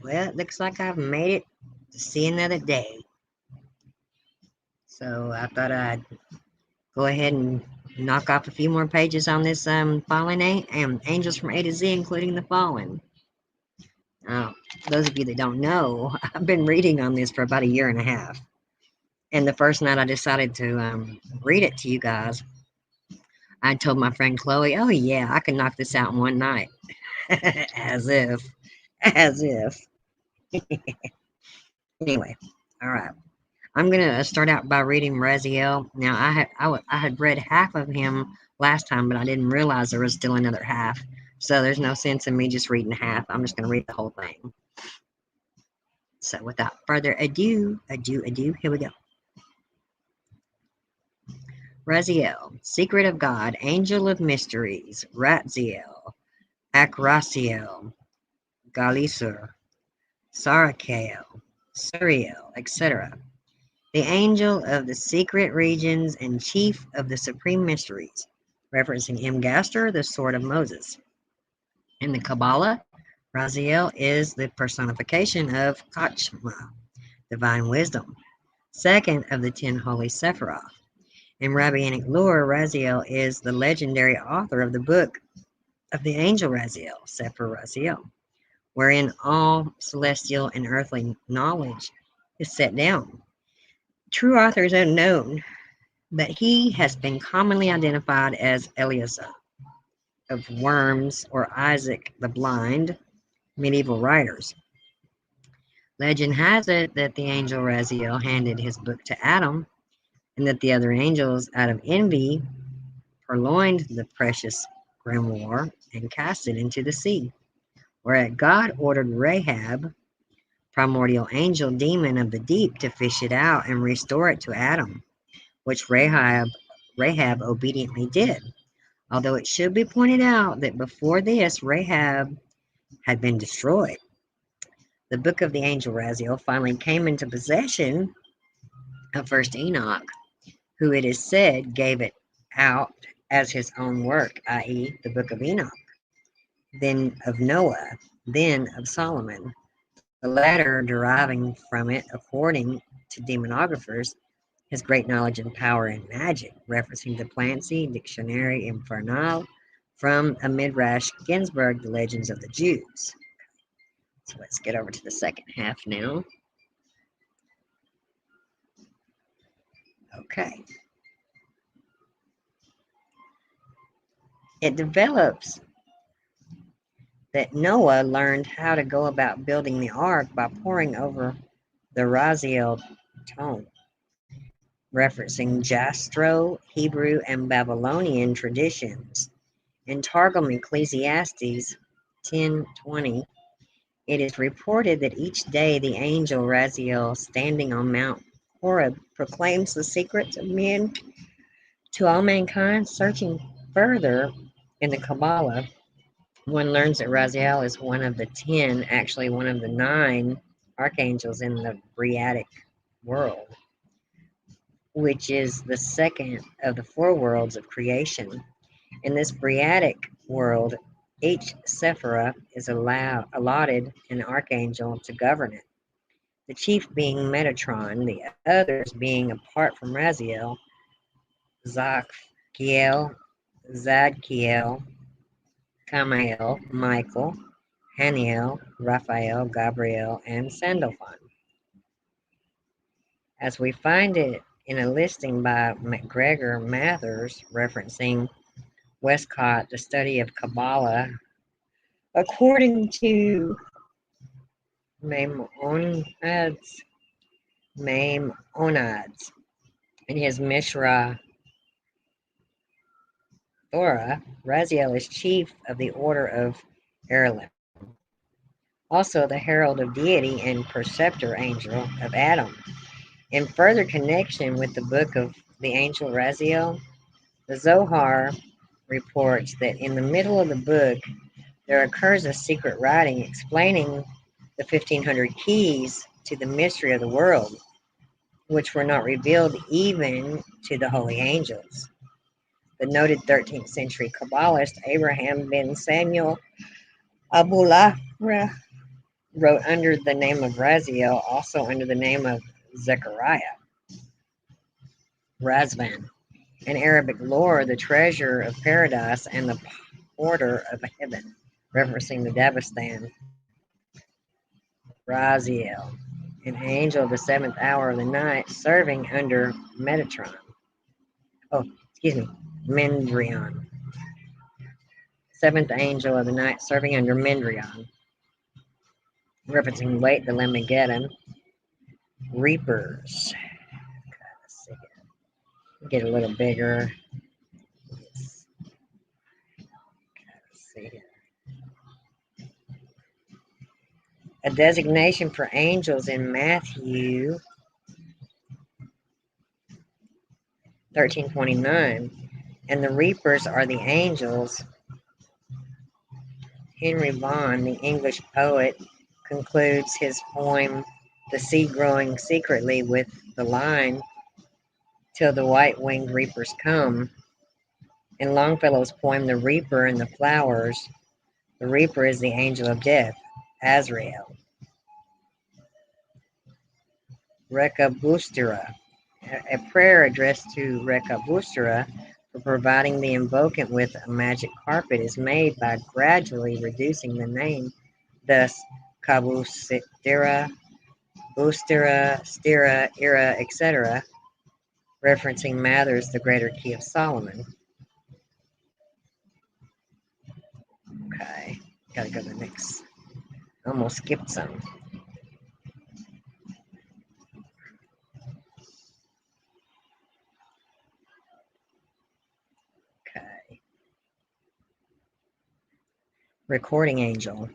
Well, it looks like I've made it to see another day. So I thought I'd go ahead and knock off a few more pages on this fallen angels from A to Z, including the fallen. Uh, those of you that don't know, I've been reading on this for about a year and a half. And the first night I decided to read it to you guys, I told my friend Chloe, "Oh yeah, I can knock this out in one night." as if, as if. Anyway, all right. I'm gonna start out by reading Raziel. Now, I had read half of him last time, but I didn't realize there was still another half. So there's no sense in me just reading half. I'm just gonna read the whole thing. So without further ado, here we go. Raziel, Secret of God, Angel of Mysteries, Raziel, Akraziel, Galisur, Sarakael, Suriel, etc. The angel of the secret regions and chief of the supreme mysteries, referencing Imgaster, the sword of Moses. In the Kabbalah, Raziel is the personification of Chachma, divine wisdom, second of the 10 holy Sephiroth. In Rabbinic lore, Raziel is the legendary author of the book of the angel Raziel, Sefer Raziel, wherein all celestial and earthly knowledge is set down. True author is unknown, but he has been commonly identified as Eliezer of Worms or Isaac the Blind, medieval writers. Legend has it that the angel Raziel handed his book to Adam, and that the other angels, out of envy, purloined the precious grimoire and cast it into the sea, whereat God ordered Rahab, primordial angel demon of the deep, to fish it out and restore it to Adam, which Rahab obediently did. Although it should be pointed out that before this, Rahab had been destroyed. The book of the angel Raziel finally came into possession of first Enoch, who it is said gave it out as his own work, i.e., the book of Enoch, then of Noah, then of Solomon, the latter deriving from it, according to demonographers, his great knowledge and power in magic, referencing the Plancy Dictionary Infernal from a Midrash Ginsburg, The Legends of the Jews. So let's get over to the second half now. Okay. It develops that Noah learned how to go about building the ark by poring over the Raziel tome, referencing Jastro, Hebrew, and Babylonian traditions. In Targum Ecclesiastes 10:20, it is reported that each day the angel Raziel, standing on Mount Horeb, proclaims the secrets of men to all mankind. Searching further in the Kabbalah, one learns that Raziel is one of the 10, actually one of the 9 archangels in the Briatic world, which is the second of the 4 worlds of creation. In this Briatic world, each Sephirah is allotted an archangel to govern it, the chief being Metatron, the others being, apart from Raziel, Zadkiel, Kamael, Michael, Haniel, Raphael, Gabriel, and Sandalphon. As we find it in a listing by MacGregor Mathers, referencing Westcott, The Study of Kabbalah, according to Maimonides in his Mishra Torah, Raziel is chief of the order of Erelim, also the herald of deity and preceptor angel of Adam. In further connection with the book of the angel Raziel, the Zohar reports that in the middle of the book there occurs a secret writing explaining the 1500 keys to the mystery of the world, which were not revealed even to the holy angels. The noted 13th century Kabbalist Abraham ben Samuel Abulafra wrote under the name of Raziel, also under the name of Zechariah, Razvan. In Arabic lore, the treasure of paradise and the porter of heaven, referencing the Davastan, Raziel, an angel of the seventh hour of the night, serving under Metatron. Oh, excuse me, Mendrion. Seventh angel of the night, serving under Mendrion, referencing Wait the Lemageddon, Reapers. Let's see here. Get a little bigger. Let's see here. A designation for angels in Matthew 13:29, and the reapers are the angels. Henry Vaughan, the English poet, concludes his poem "The Seed Growing Secretly" with the line, "Till the white-winged reapers come." In Longfellow's poem "The Reaper and the Flowers," the reaper is the angel of death, Azrael. Rekabustera, a prayer addressed to Rekabustera for providing the invocant with a magic carpet, is made by gradually reducing the name, thus Kabustera, Bustera, Stira, Ira, etc., referencing Mather's The Greater Key of Solomon. Okay, gotta go to the next. Almost skipped some. Okay. Recording angel.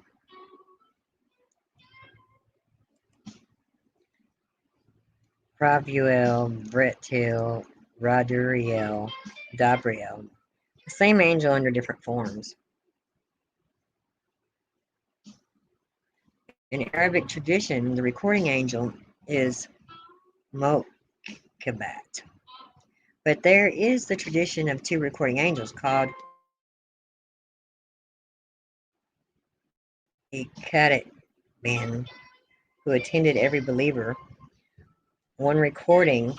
Ravuel, Bretil, Raduriel, Dabriel. The same angel under different forms. In Arabic tradition, the recording angel is Mokkabat. But there is the tradition of two recording angels called a Kadetman, who attended every believer, one recording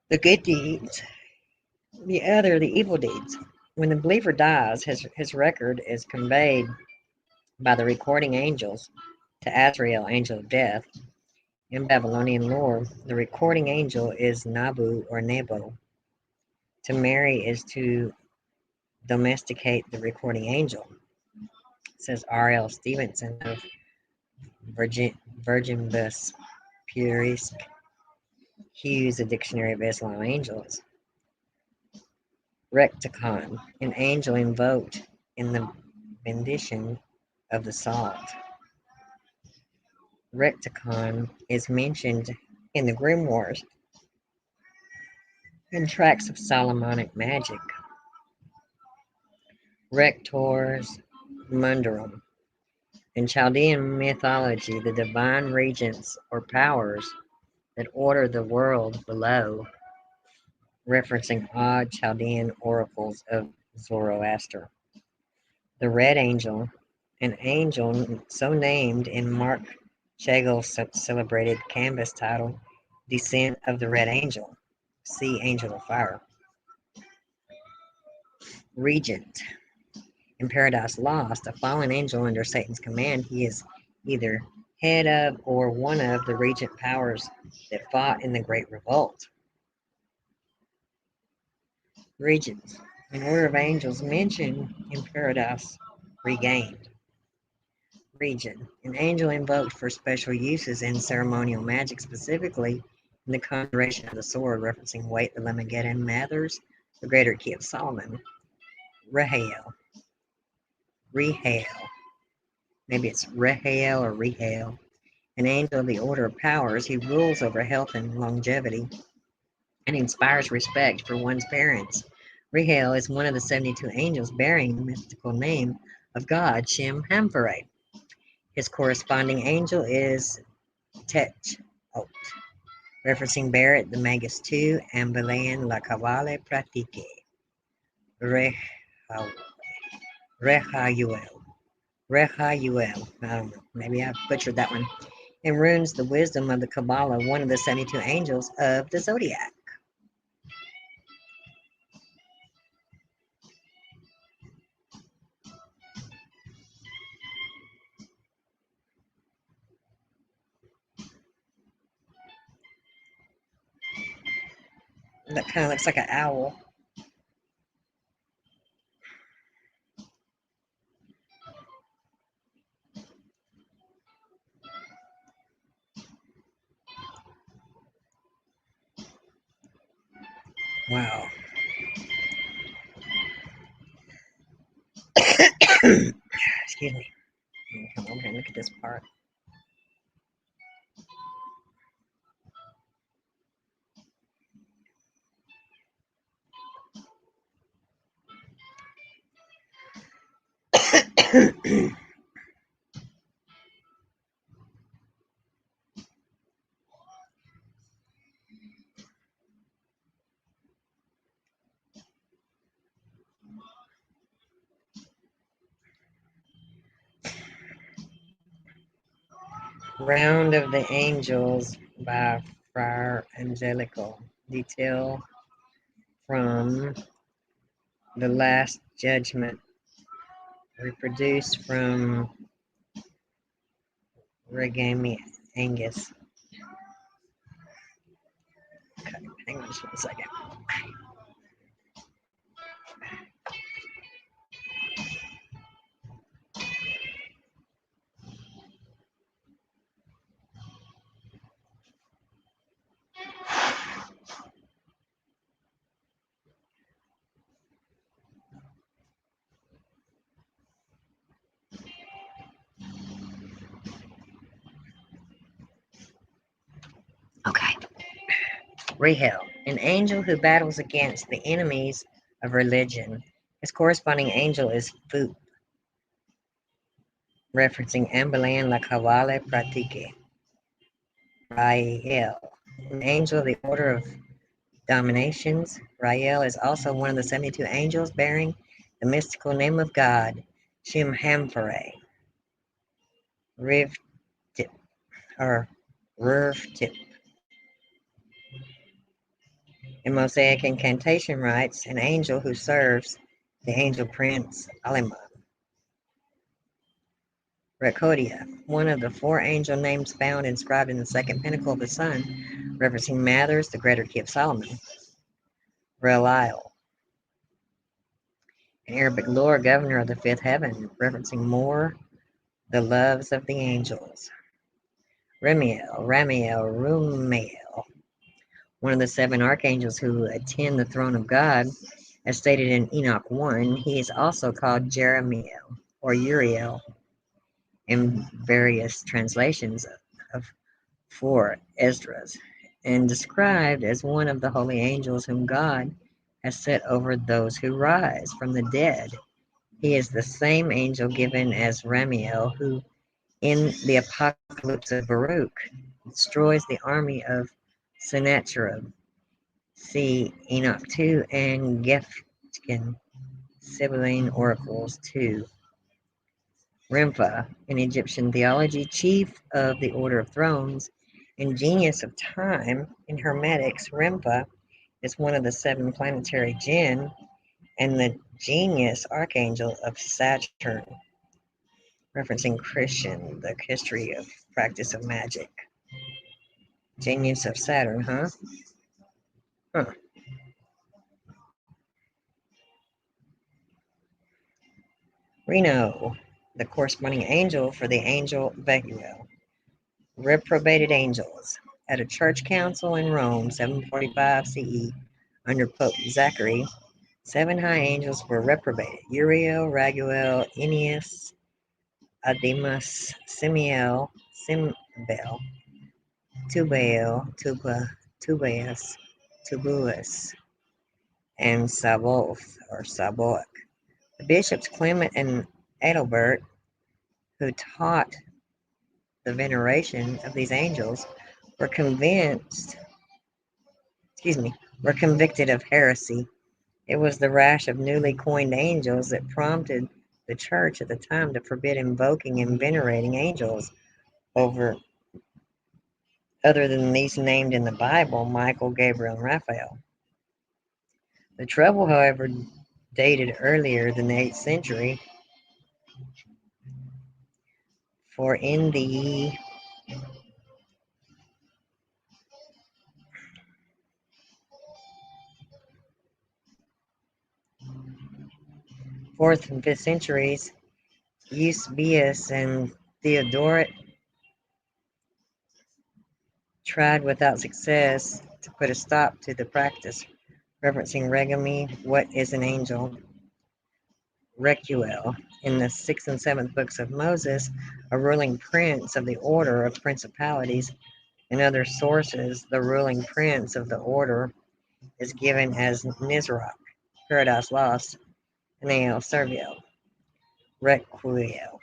the good deeds, the other the evil deeds. When the believer dies, his record is conveyed by the recording angels to Azrael, angel of death. In Babylonian lore, the recording angel is Nabu or Nebo. To marry is to domesticate the recording angel, says R.L. Stevenson of Virginibus Puerisque. Hughes, a Dictionary of Islam Angels. Recticon, an angel invoked in the benediction of the salt. Recticon is mentioned in the grimoires and tracts of Solomonic magic. Rectors Mundarum. In Chaldean mythology, the divine regents or powers that order the world below, referencing odd Chaldean oracles of Zoroaster. The Red Angel, an angel so named in Mark Chegel's celebrated canvas title, Descent of the Red Angel, see Angel of Fire. Regent. In Paradise Lost, a fallen angel under Satan's command, he is either head of or one of the regent powers that fought in the Great Revolt. Regents, an order of angels mentioned in Paradise Regained. Region, an angel invoked for special uses in ceremonial magic, specifically in the conjuration of the sword, referencing Wait the Lemageddon, Mathers, the Greater Key of Solomon. Rehael, maybe it's Rehael or Rehael, an angel of the order of powers. He rules over health and longevity and inspires respect for one's parents. Rehael is one of the 72 angels bearing the mystical name of God, Shem Hamphare. His corresponding angel is Techot, referencing Barrett the Magus 2 and Belayan La Cavale Pratique. Rehayuel, Raziel. I don't know. Maybe I butchered that one. And runes the wisdom of the Kabbalah, one of the 72 angels of the zodiac. That kind of looks like an owl. Wow. Excuse me. Let me come over here and look at this part. Round of the Angels by Friar Angelical. Detail from the Last Judgment. Reproduced from Regami Angus. Okay, hang on just 1 second. Okay. Raziel, an angel who battles against the enemies of religion. His corresponding angel is Fu, referencing Ambalan la Kavale Pratique. Raziel, an angel of the order of dominations. Raziel is also one of the 72 angels bearing the mystical name of God, Shimhamfare. Riv Tip, or Rurf Tip. In Mosaic incantation rites, an angel who serves the angel prince Aleman. Rekodia, one of the 4 angel names found inscribed in the second pinnacle of the sun, referencing Mathers, the greater key of Solomon. Raziel, an Arabic lore governor of the 5th heaven, referencing more the loves of the angels. Rumael, one of the 7 archangels who attend the throne of God, as stated in Enoch 1. He is also called Jeremiel or Uriel in various translations of 4 Esdras, and described as one of the holy angels whom God has set over those who rise from the dead. He is the same angel given as Ramiel, who in the Apocalypse of Baruch destroys the army of Sennacherib. See Enoch 2 and Gefkin, Sibylline Oracles 2. Rempha, in Egyptian theology, chief of the Order of Thrones and genius of time in Hermetics. Rempha is one of the 7 planetary jinn and the genius archangel of Saturn, referencing Christian, the history of practice of magic. Genius of Saturn, huh? Huh. Reno, the corresponding angel for the angel Veguel. Reprobated angels. At a church council in Rome, 745 CE, under Pope Zachary, 7 high angels were reprobated: Uriel, Raguel, Ennius, Ademus, Simiel, Simbel, Tubael, Tubaeus, Tubuus, and Saboth or Saboch. The bishops Clement and Adalbert, who taught the veneration of these angels, were were convicted of heresy. It was the rash of newly coined angels that prompted the church at the time to forbid invoking and venerating angels over other than these named in the Bible, Michael, Gabriel, and Raphael. The trouble, however, dated earlier than the 8th century, for in the 4th and 5th centuries, Eusebius and Theodoret tried without success to put a stop to the practice, referencing regami, what is an angel, Recuel, in the 6th and 7th books of Moses, a ruling prince of the order of principalities. In other sources, the ruling prince of the order is given as Nisroch, Paradise Lost, and El Servio, Requiel,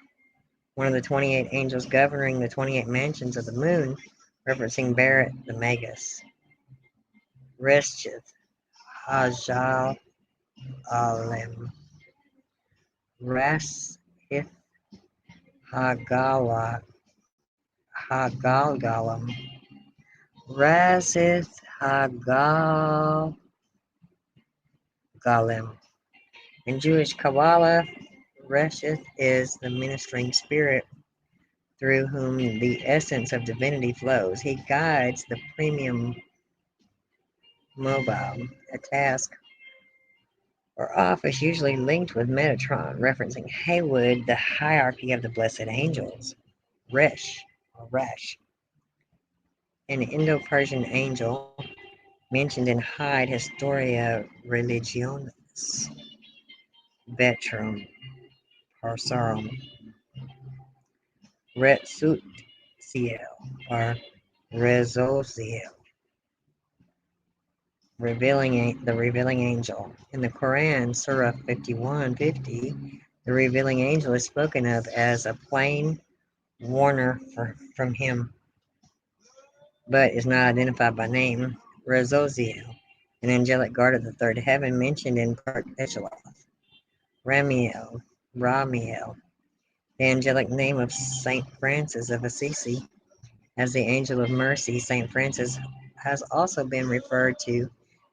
one of the 28 angels governing the 28 mansions of the moon, referencing Barrett the Magus. Reshith, Hajal Alem, Rashith, Hagala, Hagalgalam, Razith, Hagalgalim. In Jewish Kabbalah, Reshith is the ministering spirit through whom the essence of divinity flows. He guides the premium mobile, a task or office usually linked with Metatron, referencing Haywood, the hierarchy of the blessed angels. Resh, or Resh, an Indo-Persian angel mentioned in Hyde Historia Religionis, Vetrum, Parsarum, Retzutziel, or Rezoziel, the revealing angel. In the Quran, Surah 51:50, the revealing angel is spoken of as a plain warner from him, but is not identified by name. Rezoziel, an angelic guard of the third heaven mentioned in Part Eshaloth. Ramiel, the angelic name of Saint Francis of Assisi. As the angel of mercy, Saint Francis has also been referred to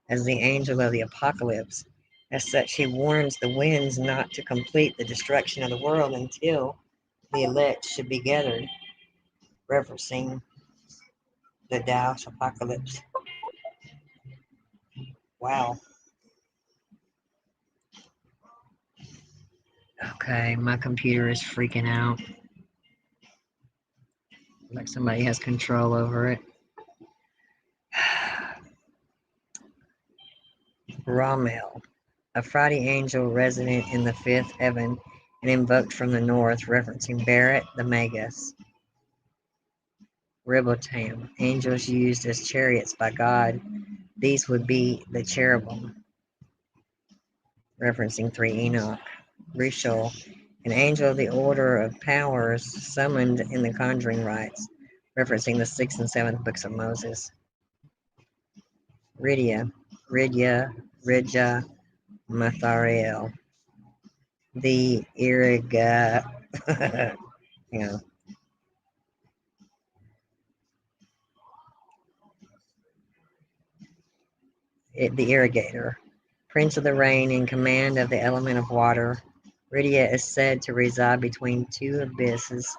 as the angel of the apocalypse. As such, he warns the winds not to complete the destruction of the world until the elect should be gathered, referencing the Taoist apocalypse. Wow. Okay, my computer is freaking out. Like somebody has control over it. Ramel, a Friday angel resident in the fifth heaven and invoked from the north, referencing Barrett the Magus. Ribotam, angels used as chariots by God. These would be the cherubim, referencing 3 Enoch. Rishol, an angel of the order of powers summoned in the conjuring rites, referencing the 6th and 7th books of Moses. Ridja, Mathariel, the the irrigator, prince of the rain in command of the element of water. Ridya is said to reside between 2 abysses.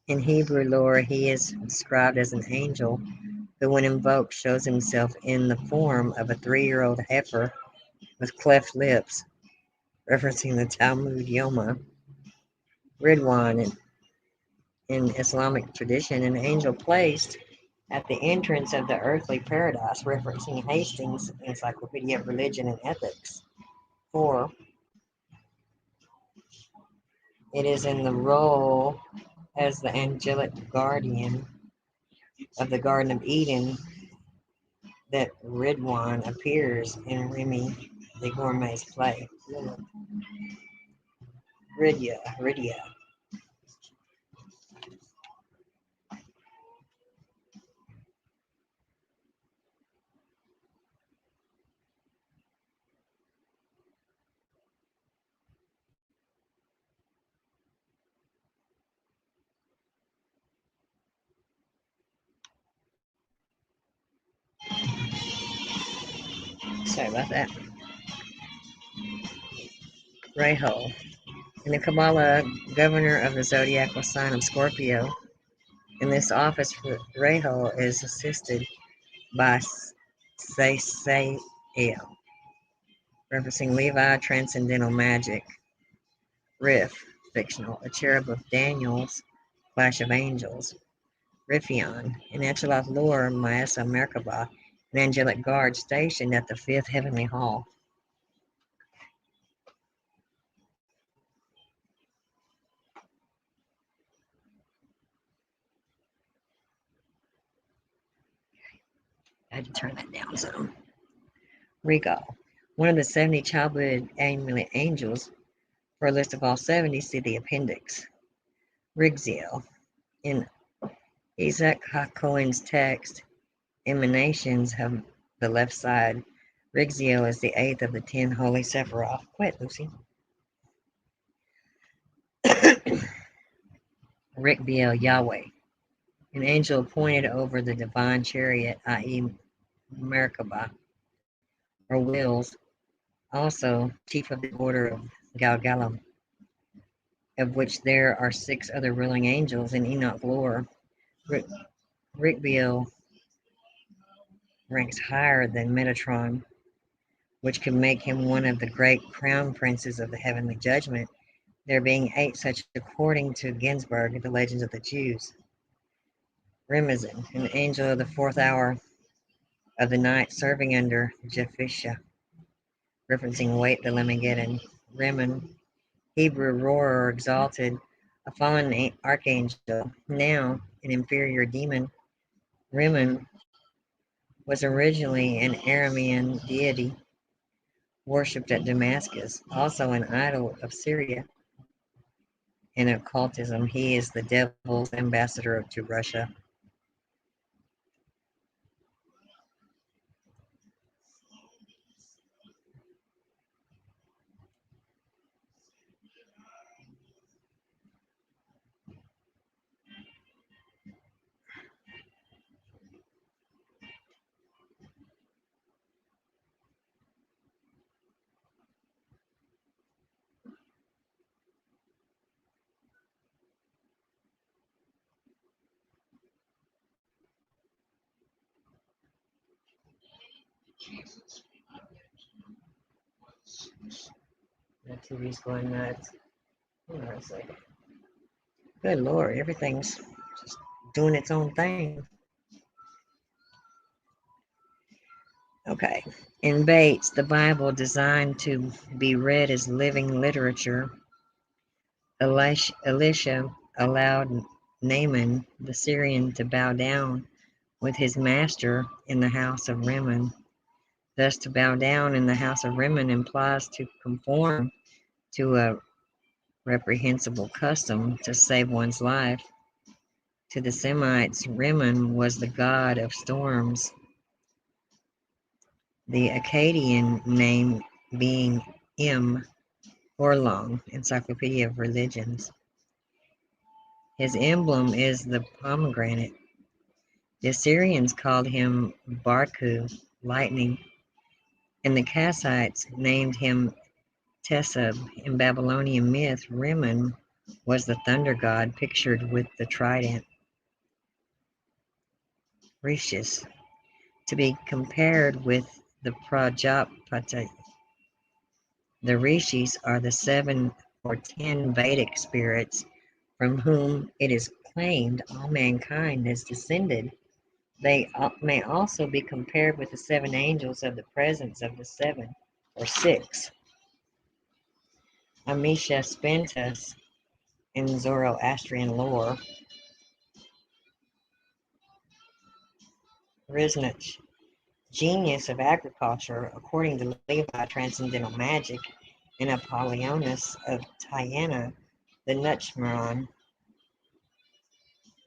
In Hebrew lore, he is described as an angel who, when invoked, shows himself in the form of a 3-year-old heifer with cleft lips, referencing the Talmud Yoma. Ridwan, in Islamic tradition, an angel placed at the entrance of the earthly paradise, referencing Hastings' Encyclopedia of Religion and Ethics. 4. It is in the role as the angelic guardian of the Garden of Eden that Ridwan appears in Remy the Gourmet's play. Ridya. Sorry about that. Raziel. In the Kabbalah, governor of the zodiacal sign of Scorpio. In this office, Raziel is assisted by Raziel, referencing Levi, transcendental magic. Rif, fictional, a cherub of Daniel's Clash of Angels. Riphion, in Echeloth lore, Maesa Merkabah, an angelic guard stationed at the fifth heavenly hall. I had to turn that down some. Regal, one of the 70 childhood amulet angels. For a list of all 70, see the appendix. Raziel, in Isaac HaKohen's text, Emanations of the left side. Raziel is the eighth of the 10 holy Sephiroth. Quit, Lucy. Rikbiel Yahweh, an angel appointed over the divine chariot, i.e., Merkabah, or wheels, also chief of the order of Galgalam, of which there are 6 other ruling angels in Enoch lore. Rikbiel ranks higher than Metatron, which could make him one of the great crown princes of the heavenly judgment, there being 8 such according to Ginsburg, The Legends of the Jews. Remazin, an angel of the 4th hour of the night, serving under Jephisha, referencing Wait the Lemegeddon. Rimmon, Hebrew roarer, exalted, a fallen archangel, now an inferior demon. Rimmon was originally an Aramean deity worshipped at Damascus, also an idol of Syria. In occultism, he is the devil's ambassador to Russia. The TV's going nuts. Hold on a second. Good Lord, everything's just doing its own thing. Okay. In Bates, the Bible designed to be read as living literature, Elisha allowed Naaman the Syrian to bow down with his master in the house of Rimmon. Thus, to bow down in the house of Rimmon implies to conform to a reprehensible custom to save one's life. To the Semites, Rimmon was the god of storms, the Akkadian name being Im Orlong, Encyclopedia of Religions. His emblem is the pomegranate. The Assyrians called him Barku, lightning, and the Kassites named him Tesub. In Babylonian myth, Rimmon was the thunder god pictured with the trident. Rishis, to be compared with the Prajapati. The Rishis are the 7 or 10 Vedic spirits from whom it is claimed all mankind is descended. They may also be compared with the 7 angels of the presence of the 7 or 6. Amisha Spentus in Zoroastrian lore. Riznich, genius of agriculture, according to Levi, transcendental magic, and Apollonius of Tyana, the Nutchmaron.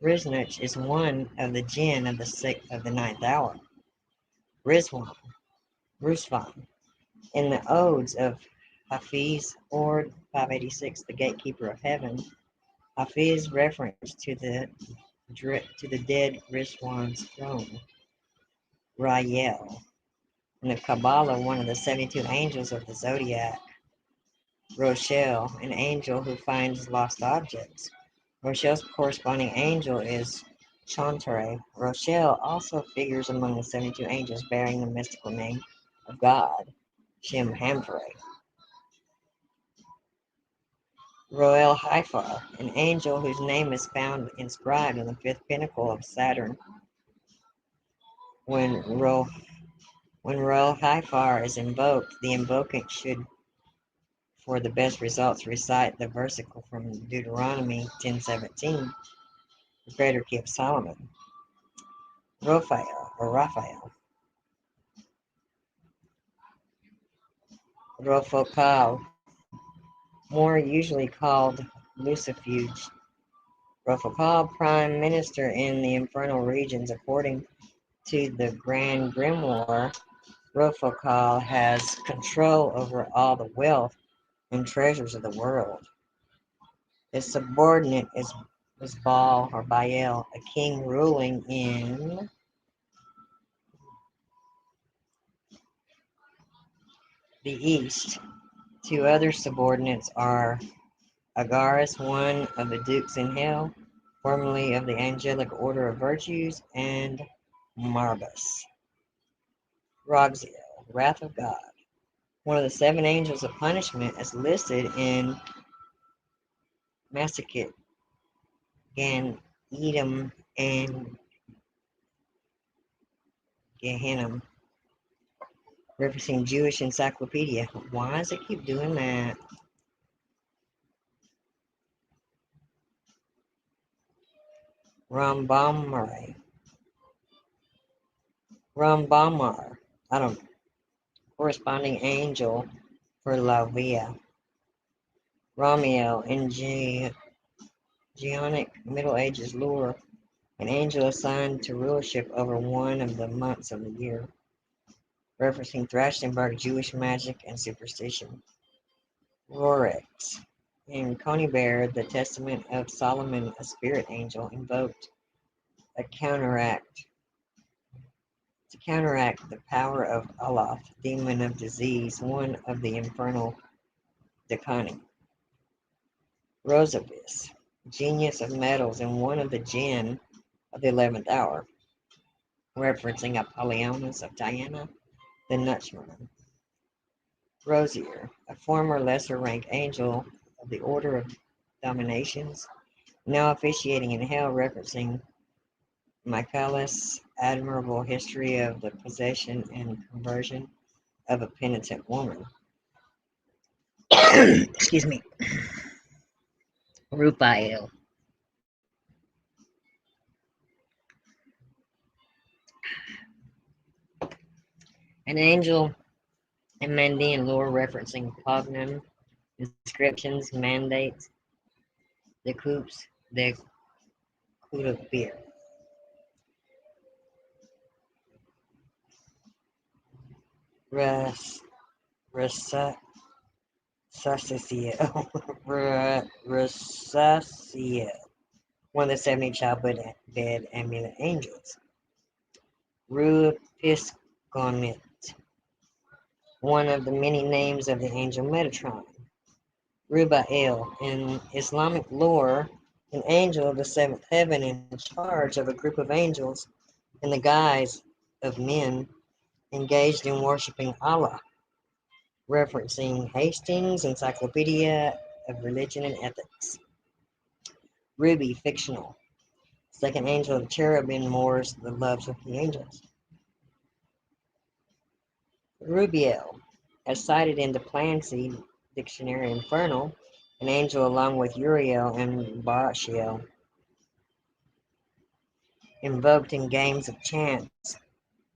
Riznich is one of the jinn of the 9th hour. Rizwan, Rusvan, in the odes of Hafiz, Ord 586, the gatekeeper of heaven. Hafiz reference to the dead Rizwan's throne. Raziel, In the Kabbalah, one of the 72 angels of the zodiac, Rochelle, an angel who finds lost objects. Rochelle's corresponding angel is Chantre. Rochelle also figures among the 72 angels bearing the mystical name of God, Shem Hamfre. Roel Haifar, an angel whose name is found inscribed on the fifth pinnacle of Saturn. When Roel Haifar is invoked, the invocant should, for the best results, recite the versicle from Deuteronomy 10:17, the greater key of Solomon. Raphael, Rofocal, more usually called Lucifuge. Rofocal, prime minister in the infernal regions. According to the Grand Grimoire, Rofocal has control over all the wealth and treasures of the world. His subordinate is Baal or Baal, a king ruling in the east. Two other subordinates are Agaris, one of the dukes in hell, formerly of the angelic order of virtues, and Marbus. Raziel, wrath of God, one of the seven angels of punishment, is listed in Massachet, Gan Edom, and Gehenna, referencing Jewish encyclopedia. Why does it keep doing that? Rambamar. I don't know. Corresponding angel for Lavia. Ramiel in Geonic Middle Ages lore, an angel assigned to rulership over one of the months of the year, referencing Thrashtenberg Jewish magic and superstition. Rorex. In Conybear, the Testament of Solomon, a spirit angel invoked a to counteract the power of Aloth, demon of disease, one of the infernal Decani. Rosabis, genius of metals and one of the jinn of the 11th hour, referencing Apollonius of Diana, the Nutchman. Rosier, a former lesser rank angel of the Order of Dominations, now officiating in hell, referencing Michaelis' admirable history of the possession and conversion of a penitent woman. Excuse me. Rupael, an angel in Mandean lore referencing Cognon, inscriptions, mandates, the coups, the coup of beer. Raziel, one of the 70 childbed amulet angels. Rupisconit, one of the many names of the angel Metatron. Rubael, in Islamic lore, an angel of the seventh heaven in charge of a group of angels in the guise of men engaged in worshiping Allah, referencing Hastings' Encyclopedia of Religion and Ethics. Ruby, fictional, second angel of cherubim moors the loves of the angels. Rubiel, as cited in the Clancy Dictionary Infernal, an angel along with Uriel and Barachiel, invoked in games of chance.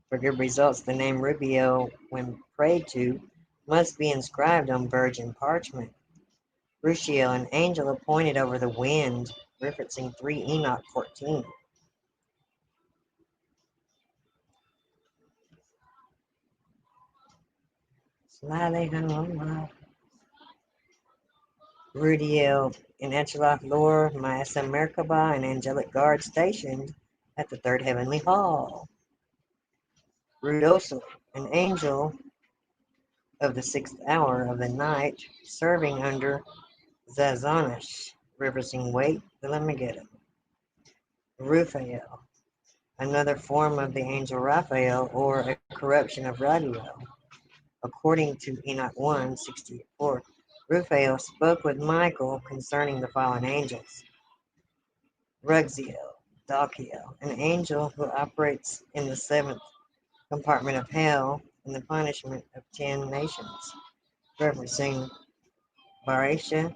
For good results, the name Rubiel, when prayed to, must be inscribed on virgin parchment. Ruchiel, an angel appointed over the wind, referencing 3 Enoch 14. Rudiel, in Echelon lore, Maasa Merkaba, an angelic guard stationed at the third heavenly hall. Rudoso, an angel of the 6th hour of the night, serving under Zazanish, representing wait, let me get it. Raphael, another form of the angel Raphael, or a corruption of Raziel. According to Enoch 1:64, Raphael spoke with Michael concerning the fallen angels. Raziel, Dakiel, an angel who operates in the seventh compartment of hell in the punishment of 10 nations, referencing Barisha,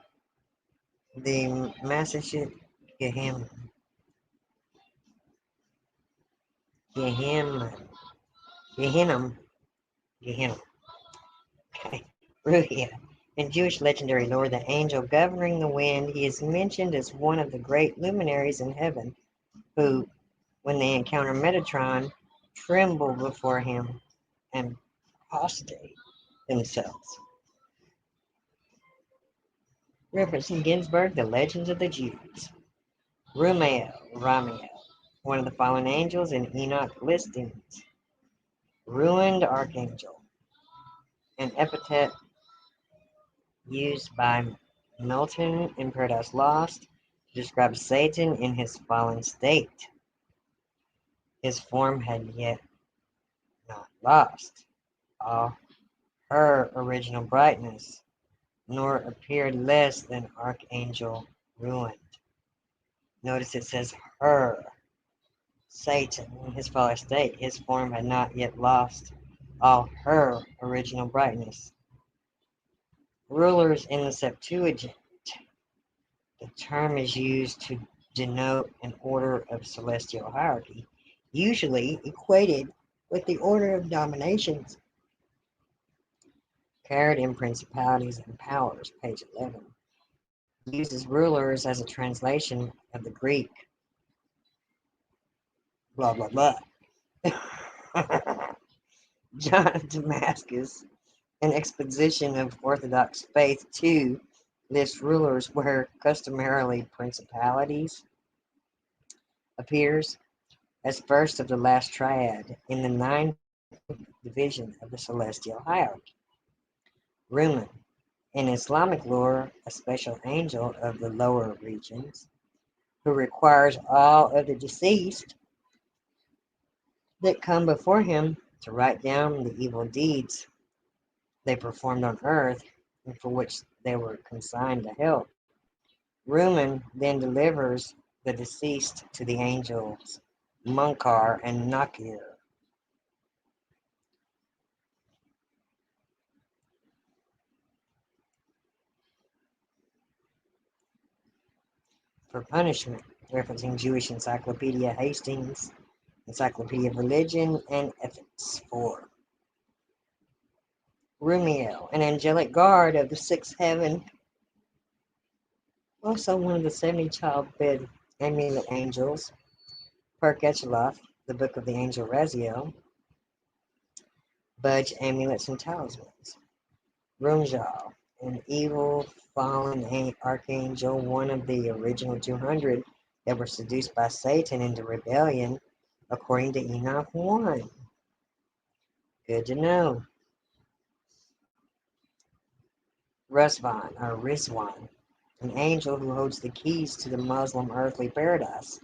the Massachusetts Gehenna. Gehenna. Gehenna. Gehenna. Okay. Ruhia. In Jewish legendary lore, the angel governing the wind, he is mentioned as one of the great luminaries in heaven who, when they encounter Metatron, tremble before him and prostrate themselves. Referencing Ginsburg, The Legends of the Jews. Ramiel, one of the fallen angels in Enoch listings. Ruined archangel, an epithet used by Milton in Paradise Lost to describe Satan in his fallen state. His form had yet not lost all her original brightness, nor appeared less than archangel ruined. Notice it says her. Satan, in his fallen state, his form had not yet lost all her original brightness. Rulers in the Septuagint, the term is used to denote an order of celestial hierarchy, usually equated with the order of dominations carried in principalities and powers, page 11. Uses rulers as a translation of the Greek, blah, blah, blah. John of Damascus, an exposition of Orthodox faith, too, lists rulers where customarily principalities appears as first of the last triad in the ninth division of the celestial hierarchy. Rumen, in Islamic lore, a special angel of the lower regions, who requires all of the deceased that come before him to write down the evil deeds they performed on earth and for which they were consigned to hell. Rumen then delivers the deceased to the angels Munkar and Nakir. For punishment, referencing Jewish Encyclopedia Hastings, Encyclopedia of Religion and Ethics 4. Rumiel, an angelic guard of the sixth heaven, also one of the 70 childbed amulet angels, per Ketcheloff, the book of the angel Raziel, Budge amulets and talismans. Rumjal, an evil fallen archangel, one of the original 200 that were seduced by Satan into rebellion, according to Enoch 1. Good to know. Rizwan, an angel who holds the keys to the Muslim earthly paradise.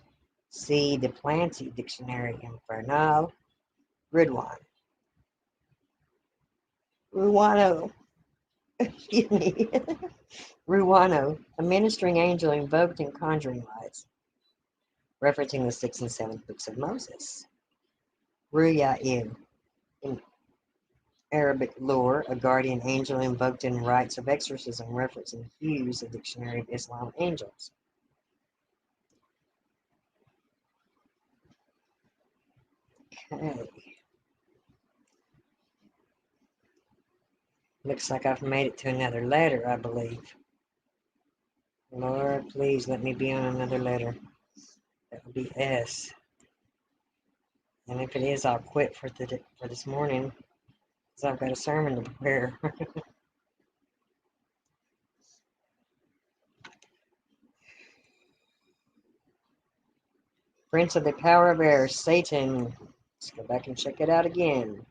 See the Planty Dictionary Infernal. Ridwan. Ruano. Excuse me. Ruano, a ministering angel invoked in conjuring rites, referencing the 6th and 7th books of Moses. Ruyaim, in Arabic lore, a guardian angel invoked in rites of exorcism, referencing Hughes, a dictionary of Islam angels. Okay. Looks like I've made it to another letter, I believe. Lord, please let me be on another letter. That would be S. And if it is, I'll quit for this morning, because I've got a sermon to prepare. Prince of the power of air, Satan. Let's go back and check it out again.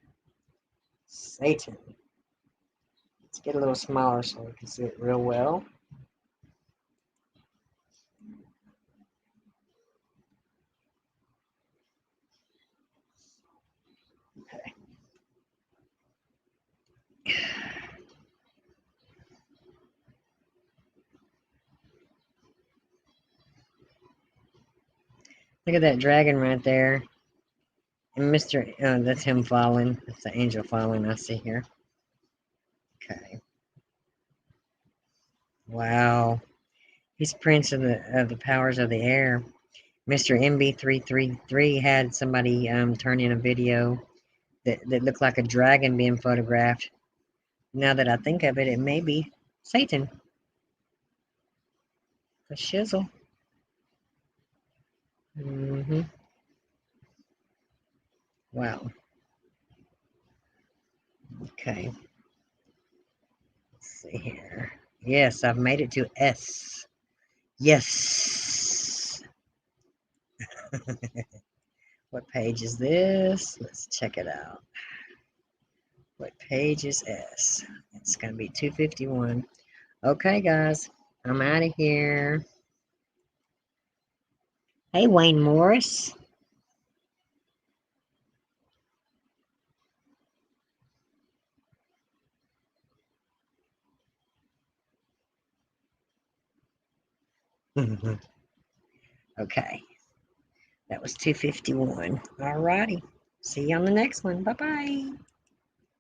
Satan. Let's get a little smaller so we can see it real well. Okay. Look at that dragon right there. And Mr. That's him falling. That's the angel falling I see here. Okay. Wow. He's prince of the powers of the air. Mr. MB333 had somebody turn in a video that looked like a dragon being photographed. Now that I think of it, it may be Satan. The shizzle. Wow. Okay. Let's see here. Yes, I've made it to S. Yes. What page is this? Let's check it out. What page is S? It's going to be 251. Okay, guys. I'm out of here. Hey, Wayne Morris. Okay. That was 251. All righty. See you on the next one. Bye-bye.